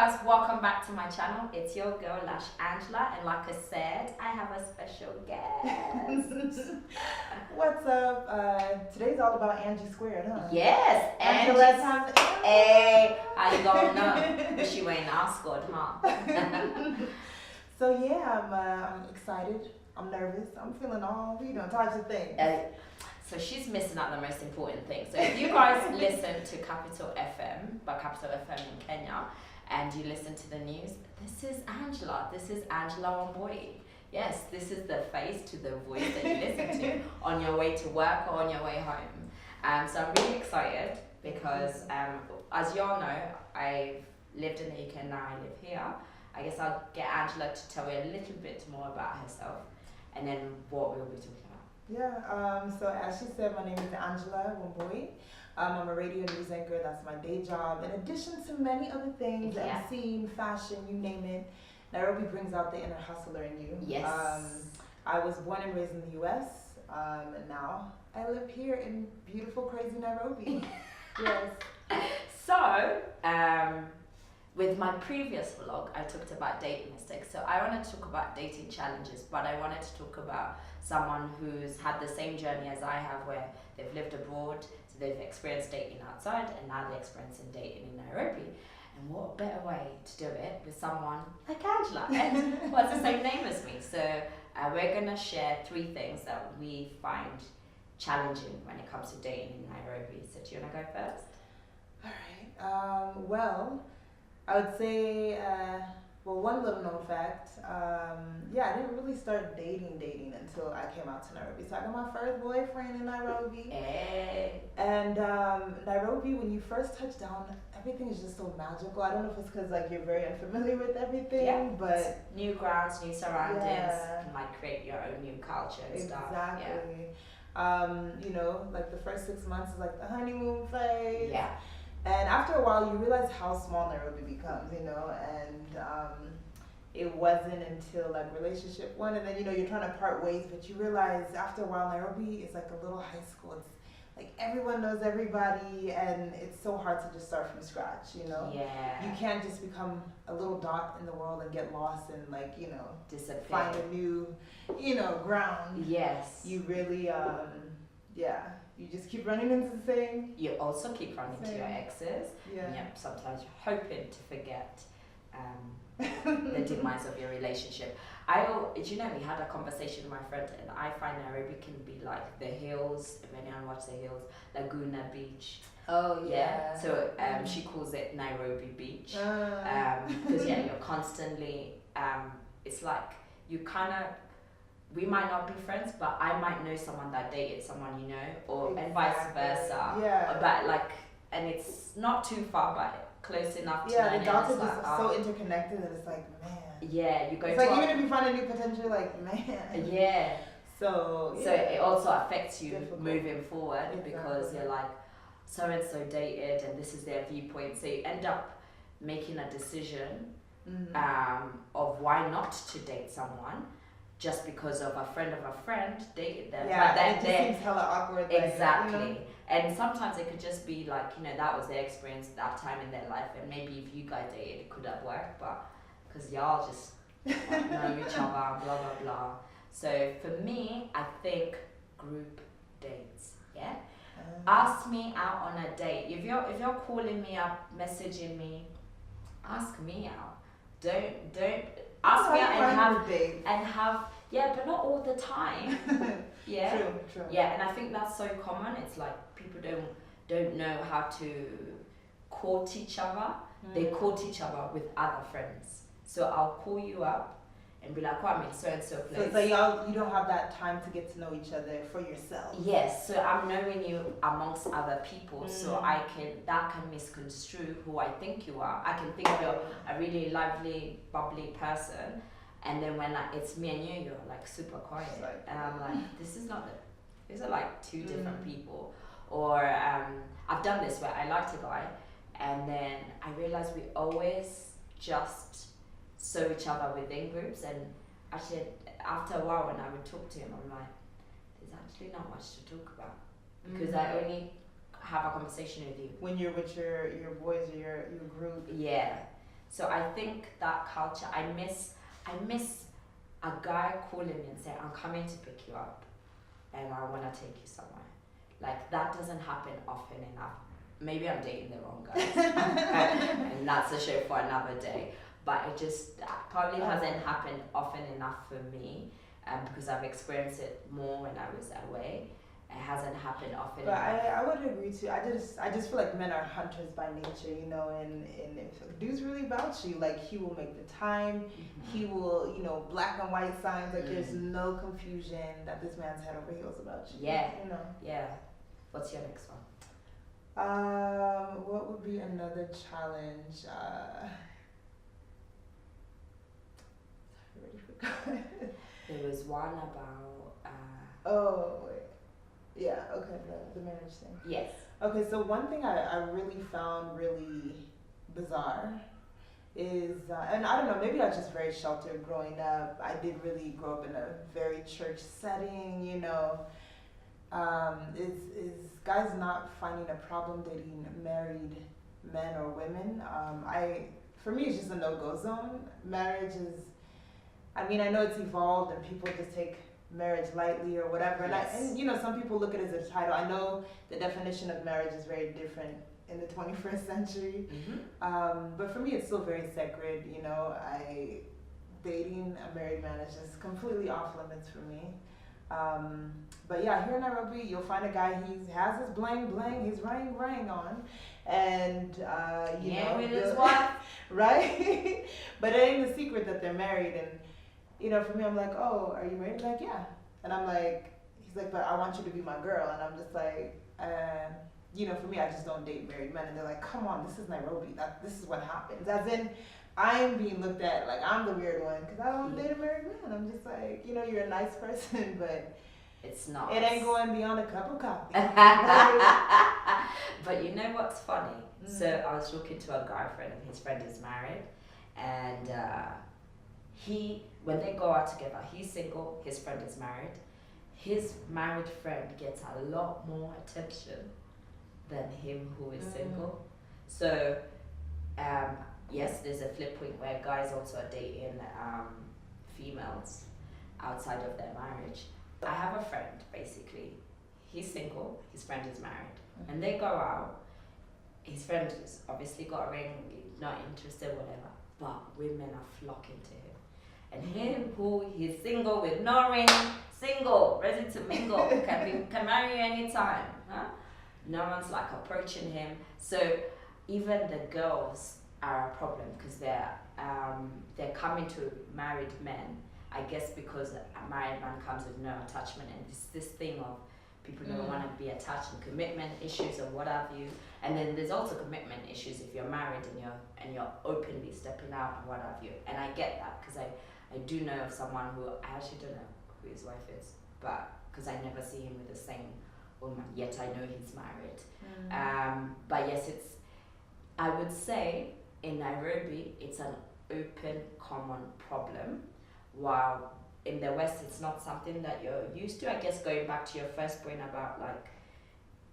guys, welcome back to my channel. It's your girl Lush Angela, and like I said, I have a special guest. What's up? Today's all about Angie Squared, huh? Yes, Angela. Hey, how you gonna know? But she ain't our squad, huh? So yeah, I'm excited. I'm nervous. I'm feeling all types of things. So she's missing out the most important thing. So if you guys listen to Capital FM, by Capital FM in Kenya, and you listen to the news, this is Angela. This is Angela Wambui. Yes, this is the face to the voice that you listen to on your way to work or on your way home. So I'm really excited because, as you all know, I've lived in the UK and now I live here. I guess I'll get Angela to tell you a little bit more about herself and then what we'll be talking about. Yeah, so as she said, my name is Angela Wambui. I'm a radio news anchor. That's my day job. In addition to many other things, MC, fashion, you name it. Nairobi brings out the inner hustler in you. Yes. I was born and raised in the U.S., and now I live here in beautiful, crazy Nairobi. Yes. So, with my previous vlog, I talked about dating mistakes. So I want to talk about dating challenges, but I wanted to talk about someone who's had the same journey as I have, where they've lived abroad, so they've experienced dating outside, and now they're experiencing dating in Nairobi. And what better way to do it with someone like Angela, and what's the same name as me. So we're gonna share 3 things that we find challenging when it comes to dating in Nairobi. So do you wanna go first? All right. Well, I would say, one little known fact, I didn't really start dating until I came out to Nairobi. So I got my first boyfriend in Nairobi. Hey. And Nairobi, when you first touch down, everything is just so magical. I don't know if it's because like you're very unfamiliar with everything, but new grounds, new surroundings, and like create your own new culture and stuff. Exactly. Like the first 6 months is like the honeymoon phase. Yeah. And after a while, you realize how small Nairobi becomes, and it wasn't until like relationship 1, and then you're trying to part ways, but you realize after a while Nairobi is like a little high school. It's like everyone knows everybody, and it's so hard to just start from scratch. Yeah. You can't just become a little dot in the world and get lost and disappear. Find a new, ground. Yes. You really, you just keep running into the same. You also keep running into your exes. Yeah. And sometimes you're hoping to forget the demise of your relationship. We had a conversation with my friend, and I find Nairobi can be like the hills. If anyone watches the hills, Laguna Beach. Oh yeah. So she calls it Nairobi Beach. Because you're constantly. It's like you kind of. We might not be friends, but I might know someone that dated someone and vice versa. Yeah. But and it's not too far, but close enough to know. Yeah, the dots are just so interconnected that it's like, man. Yeah, you go. It's like even if you find a new potential, like man. Yeah. So it also affects you moving forward because you're like, so and so dated, and this is their viewpoint. So you end up making a decision of why not to date someone. Just because of a friend dated them. Yeah, but it just seems hella awkward. Exactly. And sometimes it could just be like, that was their experience that time in their life, and maybe if you guys dated, it could have worked, but because y'all just know each other, blah, blah, blah. So for me, I think group dates, yeah? Ask me out on a date. If you're calling me up, messaging me, ask me out. Don't ask me out and have but not all the time. Yeah. True. Yeah, and I think that's so common. It's like people don't know how to court each other. They court each other with other friends. So I'll call you up and be like, I'm in so and so place. So you don't have that time to get to know each other for yourself. Yes, so I'm knowing you amongst other people, so that can misconstrue who I think you are. I can think you're a really lively, bubbly person, and then when it's me and you're like super quiet, and I'm like, these are like 2 different people. Or I've done this where I liked a guy, and then I realized we always just saw each other within groups, and actually after a while when I would talk to him, I'm like, there's actually not much to talk about because I only have a conversation with you when you're with your boys or your group. Yeah. So I think that culture, I miss a guy calling me and saying, I'm coming to pick you up and I want to take you somewhere. Like, that doesn't happen often enough. Maybe I'm dating the wrong guys. And that's a show for another day. But it just probably hasn't happened often enough for me, because I've experienced it more when I was away. It hasn't happened often but enough. I would agree too. I just feel like men are hunters by nature, you know, and if a dude's really about you, like, he will make the time, he will, you know, black and white signs, like there's no confusion that this man's head over heels about you. Yeah. You know. Yeah. What's your next one? What would be another challenge? I already forgot. There was one about. Oh wait. Yeah, okay, the marriage thing. Yes. Okay, so one thing I really found really bizarre is, and I don't know, maybe I was just very sheltered growing up. I did really grow up in a very church setting, you know. Is guys not finding a problem dating married men or women? For me, it's just a no-go zone. Marriage is, I mean, I know it's evolved and people just take marriage lightly or whatever, Yes. and you know, some people look at it as a title. I know the definition of marriage is very different in the 21st century, but for me it's still very sacred, you know. Dating a married man is just completely off limits for me. But yeah, here in Nairobi you'll find a guy, he has his bling bling, his ring on, and you know, with his wife. right? But it ain't a secret that they're married. And you know, for me, I'm like, oh, are you married? He's like, yeah. And I'm like, he's like, but I want you to be my girl. And I'm just like, you know, for me, I just don't date married men. And they're like, come on, this is Nairobi. This is what happens. As in, I'm being looked at like I'm the weird one because I don't date a married man. I'm just like, you know, you're a nice person, but it's not. It ain't going beyond a cup of coffee. But you know what's funny? So I was talking to a guy friend, and his friend is married, and when they go out together, he's single, his friend is married. His married friend gets a lot more attention than him who is single. So, yes, there's a flip point where guys also are dating females outside of their marriage. I have a friend, basically. He's single, his friend is married. And they go out. His friend has obviously got a ring, not interested, whatever. But women are flocking to him. And him, who he's single with no ring, single, ready to mingle, can marry you anytime. Huh? No one's like approaching him. So even the girls are a problem because they're coming to married men. I guess because a married man comes with no attachment, and it's this thing of people don't want to be attached, and commitment issues and what have you. And then there's also commitment issues if you're married and you're openly stepping out and what have you. And I get that because I do know of someone who I actually don't know who his wife is, but because I never see him with the same woman, yet I know he's married. But yes, I would say in Nairobi it's an open common problem, while in the West it's not something that you're used to. I guess going back to your first point about like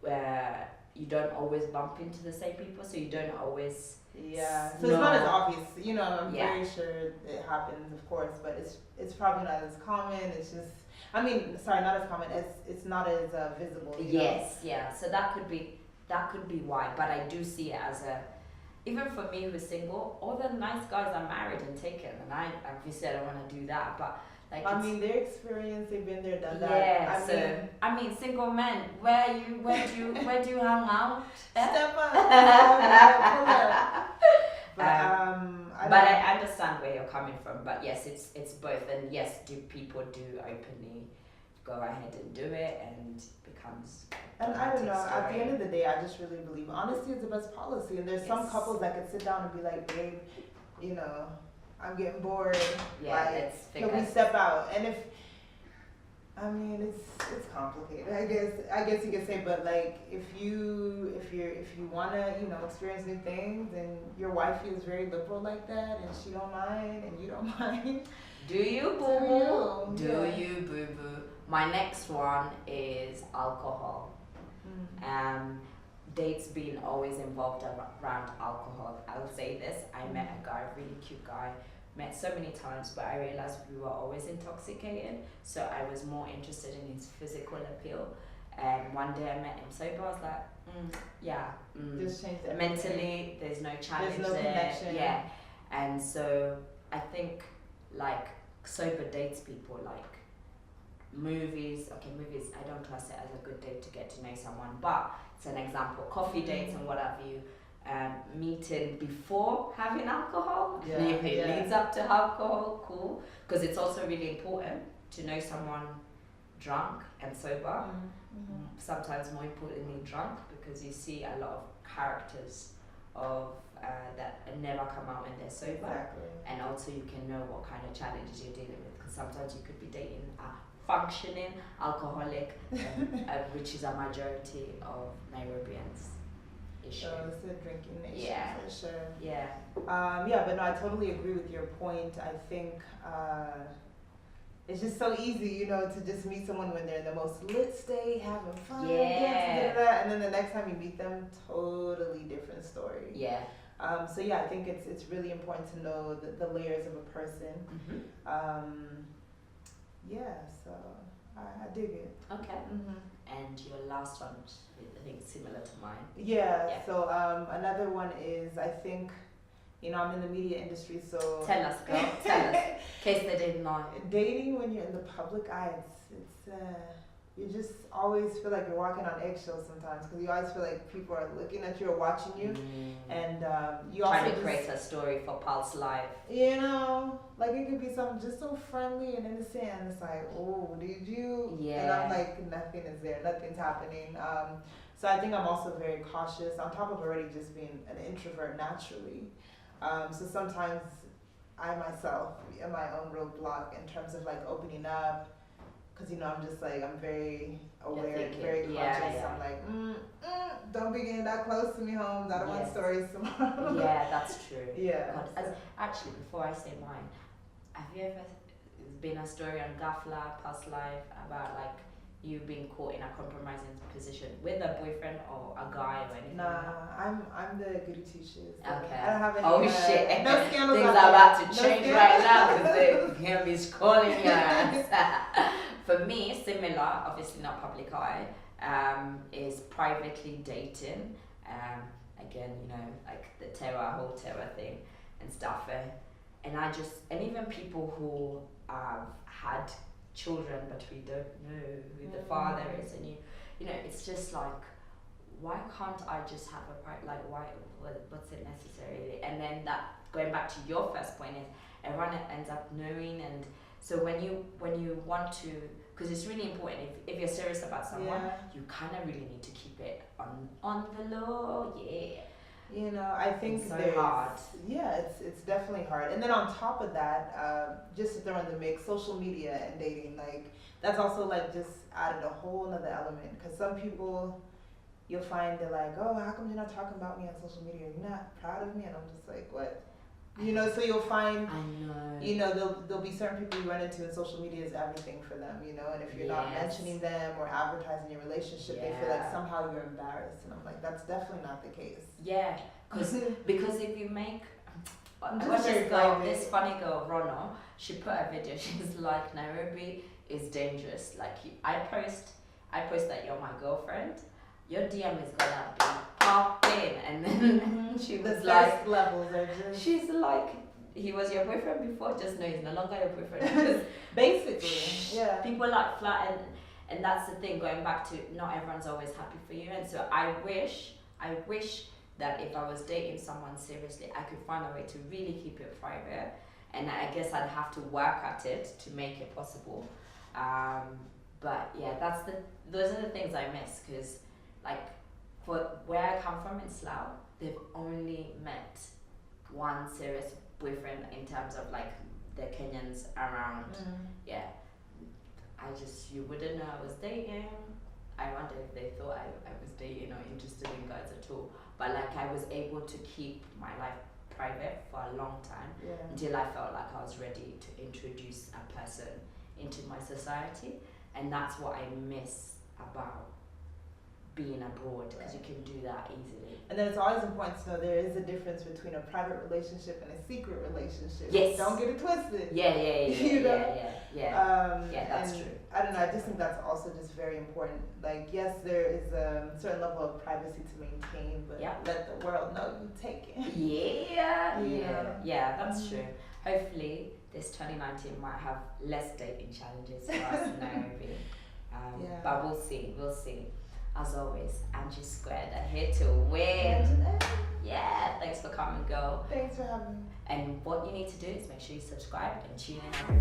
where you don't always bump into the same people, so you don't always so it's not as obvious, you know. I'm very sure it happens, of course, but it's probably not as common. It's just, I mean, sorry, not as common. It's not as visible. Yes, yeah. So that could be why. But I do see it as even for me who's single, all the nice guys are married and taken, and I obviously I don't want to do that, but. Like I mean, their experience, they've been there, done that. Yeah, I mean, single men, where do you hang out? Step up. But I understand where you're coming from. But yes, it's both, and yes, do people openly go ahead and do it, and becomes. And I don't know. At the end of the day, I just really believe honesty is the best policy. And there's some couples that could sit down and be like, babe, you know, I'm getting bored. Yeah, can we step out? And it's complicated. I guess you could say, but like if you wanna, you know, experience new things, and your wife feels very liberal like that, and she don't mind, and you don't mind. Do you, boo boo? Do you, boo boo? My next one is alcohol. dates being always involved around alcohol. I'll say this: I met a guy, really cute guy, met so many times, but I realized we were always intoxicated. So I was more interested in his physical appeal. And one day I met him sober. I was like, Just changed everything. mentally, there's no challenge There's no there. connection. Yeah, and so I think like sober dates people like. Movies, I don't class it as a good date to get to know someone, but it's an example. Coffee dates and what have you, meeting before having alcohol, if it leads up to alcohol, cool, because it's also really important to know someone drunk and sober, sometimes more importantly drunk, because you see a lot of characters of that never come out when they're sober, and also you can know what kind of challenges you're dealing with, because sometimes you could be dating a functioning alcoholic, which is a majority of Nairobians issue. So it's a drinking nation for sure. Yeah. But no, I totally agree with your point. I think it's just so easy, to just meet someone when they're in the most lit state, having fun, dancing, and then the next time you meet them, totally different story. Yeah. I think it's really important to know the layers of a person. So I dig it. Okay. And your last one, I think similar to mine. Yeah. So another one is, I think, I'm in the media industry, so tell us, girl. Tell us, in case they didn't know. Dating when you're in the public eye, it's you just always feel like you're walking on eggshells sometimes, because you always feel like people are looking at you or watching you, and you also trying to create a story for Pulse Live. Like it could be something just so friendly and innocent, and it's like, oh, did you? Yeah. And I'm like, nothing is there, nothing's happening. So I think I'm also very cautious, on top of already just being an introvert naturally. So sometimes I myself am my own roadblock in terms of like opening up. Because, I'm just like, I'm very aware, very conscious. I'm like, don't be getting that close to me, Holmes. I don't want stories tomorrow. Yeah, that's true. Yeah. God, actually, before I say mine, have you ever been a story on Gafla, Past Life, about like you being caught in a compromising position with a boyfriend or a guy or anything? Nah, I'm the goody two shoes. Okay. I don't have any. Shit. No scandals. Things are about to change right now because the game is calling your ass. For me, similar, obviously not public eye, is privately dating. Again, like the whole terror thing and stuff. And even people who have had children, but we don't know who the father is, and it's just like, why can't I just have a private, like, what's it necessarily? And then that, going back to your first point, is everyone ends up knowing. And so when you want to, because it's really important, if you're serious about someone, you kind of really need to keep it on the low. I think it's so hard. Yeah, it's definitely hard. And then on top of that, just to throw in the mix, social media and dating, like that's also like just added a whole another element. Because some people, you'll find they're like, oh, how come you're not talking about me on social media? You're not proud of me? And I'm just like, what? So you'll find, there'll be certain people you run into, and social media is everything for them, and if you're not mentioning them or advertising your relationship, they feel like somehow you're embarrassed. And I'm like, that's definitely not the case. Yeah, because if you make, this funny girl, Rono, she put a video, she's like, Nairobi is dangerous. Like, I post that you're my girlfriend, your DM is gonna be popping, and then she was like, levels are just. She's like, he was your boyfriend before, just know he's no longer your boyfriend. Basically, yeah. People like flat, and that's the thing. Going back to, not everyone's always happy for you, and so I wish that if I was dating someone seriously, I could find a way to really keep it private, and I guess I'd have to work at it to make it possible. But yeah, those are the things I miss, because like for where I come from in Slough, they've only met one serious boyfriend in terms of like the Kenyans around. Yeah, you wouldn't know I was dating. I wonder if they thought I was dating or interested in guys at all. But like I was able to keep my life private for a long time until I felt like I was ready to introduce a person into my society. And that's what I miss about being abroad, because you can do that easily. And then it's always important to know there is a difference between a private relationship and a secret relationship. Yes. Don't get it twisted. Yeah, You know? Yeah, that's true. I don't know, I just think that's also just very important. Like, yes, there is a certain level of privacy to maintain, but let the world know you take it. Yeah, that's true. Hopefully, this 2019 might have less dating challenges for us in Nairobi. But we'll see. As always, Angie Squared are here to win. Yeah, thanks for coming, girl. Thanks for having me. And what you need to do is make sure you subscribe and tune in every